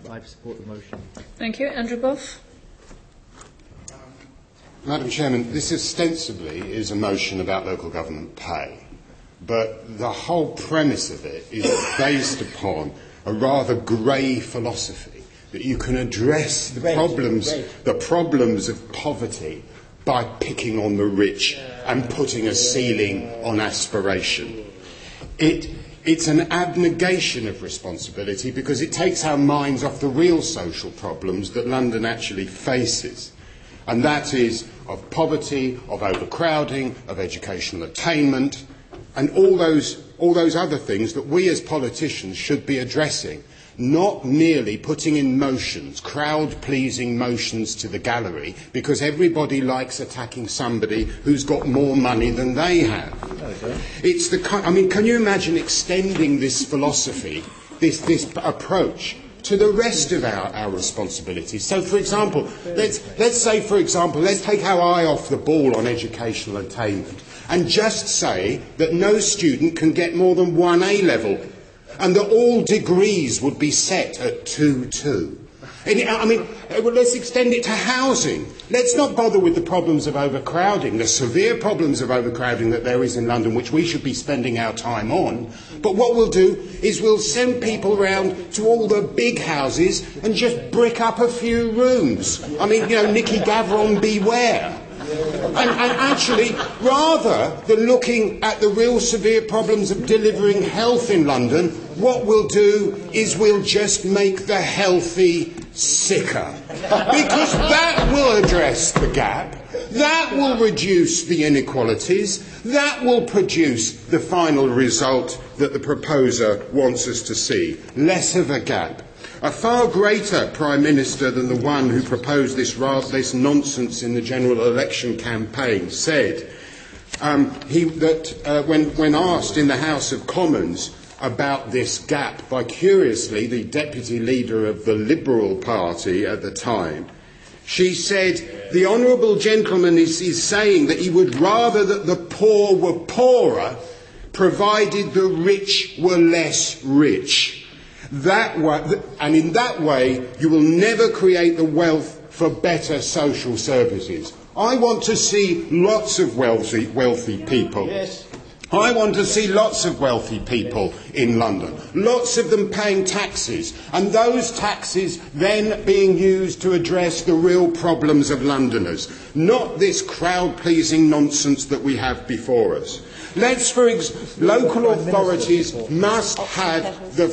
I support the motion. Thank you. Andrew Boff. Madam Chairman, this ostensibly is a motion about local government pay, but the whole premise of it is based upon a rather grey philosophy that you can address the problems of poverty by picking on the rich and putting a ceiling on aspiration. It's an abnegation of responsibility because it takes our minds off the real social problems that London actually faces. And that is of poverty, of overcrowding, of educational attainment, and all those other things that we as politicians should be addressing, not merely putting in motions, crowd-pleasing motions to the gallery, because everybody likes attacking somebody who's got more money than they have. Can you imagine extending this philosophy, this approach, to the rest of our responsibilities? So, for example, let's take our eye off the ball on educational attainment and just say that no student can get more than one A-level and that all degrees would be set at 2-2. Let's extend it to housing. Let's not bother with the problems of overcrowding, the severe problems of overcrowding that there is in London, which we should be spending our time on. But what we'll do is we'll send people round to all the big houses and just brick up a few rooms. Nicky Gavron, beware. And actually, rather than looking at the real severe problems of delivering health in London, what we'll do is we'll just make the healthy sicker. Because that will address the gap, that will reduce the inequalities, that will produce the final result that the proposer wants us to see. Less of a gap. A far greater Prime Minister than the one who proposed this nonsense in the general election campaign said when asked in the House of Commons about this gap by, curiously, the deputy leader of the Liberal Party at the time, she said, the honourable gentleman is saying that he would rather that the poor were poorer, provided the rich were less rich. In that way, you will never create the wealth for better social services. I want to see lots of wealthy people. Yes. I want to see lots of wealthy people in London, lots of them paying taxes, and those taxes then being used to address the real problems of Londoners, not this crowd-pleasing nonsense that we have before us. Local authorities must have the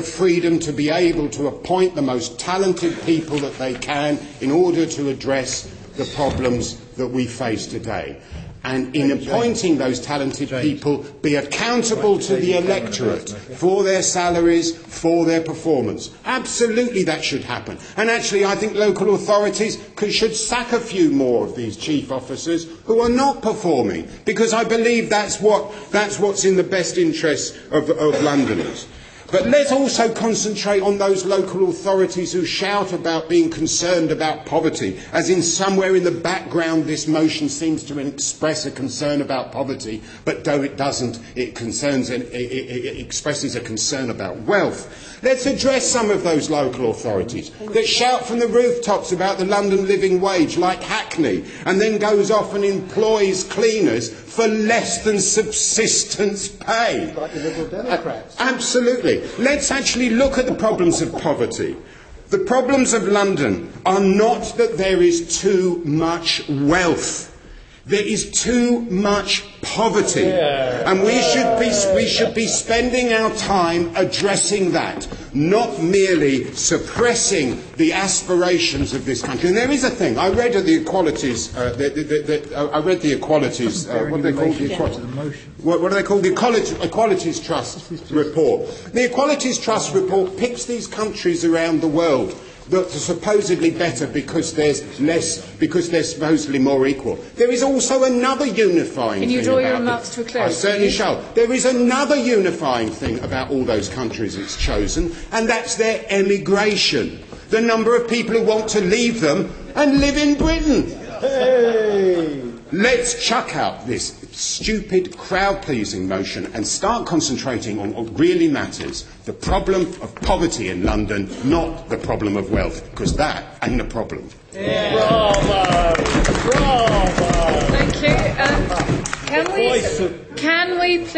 freedom to be able to appoint the most talented people that they can in order to address the problems that we face today. And in appointing those talented people, be accountable to the electorate for their salaries, for their performance. Absolutely that should happen. And actually I think local authorities should sack a few more of these chief officers who are not performing, because I believe that's what's in the best interests of Londoners. But let's also concentrate on those local authorities who shout about being concerned about poverty, as in somewhere in the background this motion seems to express a concern about poverty, but though it doesn't, it expresses a concern about wealth. Let's address some of those local authorities that shout from the rooftops about the London living wage, like Hackney, and then goes off and employs cleaners for less than subsistence pay. Like the Liberal Democrats. Absolutely. Let's actually look at the problems of poverty. The problems of London are not that there is too much wealth. There is too much poverty, and we should be spending our time addressing that, not merely suppressing the aspirations of this country. And there is a thing. I read the equalities. I read the equalities. What are they called? What are they called? The Equalities Trust report. The Equalities Trust report picks these countries around the world that are supposedly better because they're supposedly more equal. There is also another unifying thing. Can you draw your remarks to a close? I certainly shall. There is another unifying thing about all those countries it's chosen, and that's their emigration. The number of people who want to leave them and live in Britain. Hey! Let's chuck out this stupid, crowd-pleasing motion and start concentrating on what really matters, the problem of poverty in London, not the problem of wealth, because that ain't a problem. Yeah. Bravo! Bravo! Thank you. Can we please...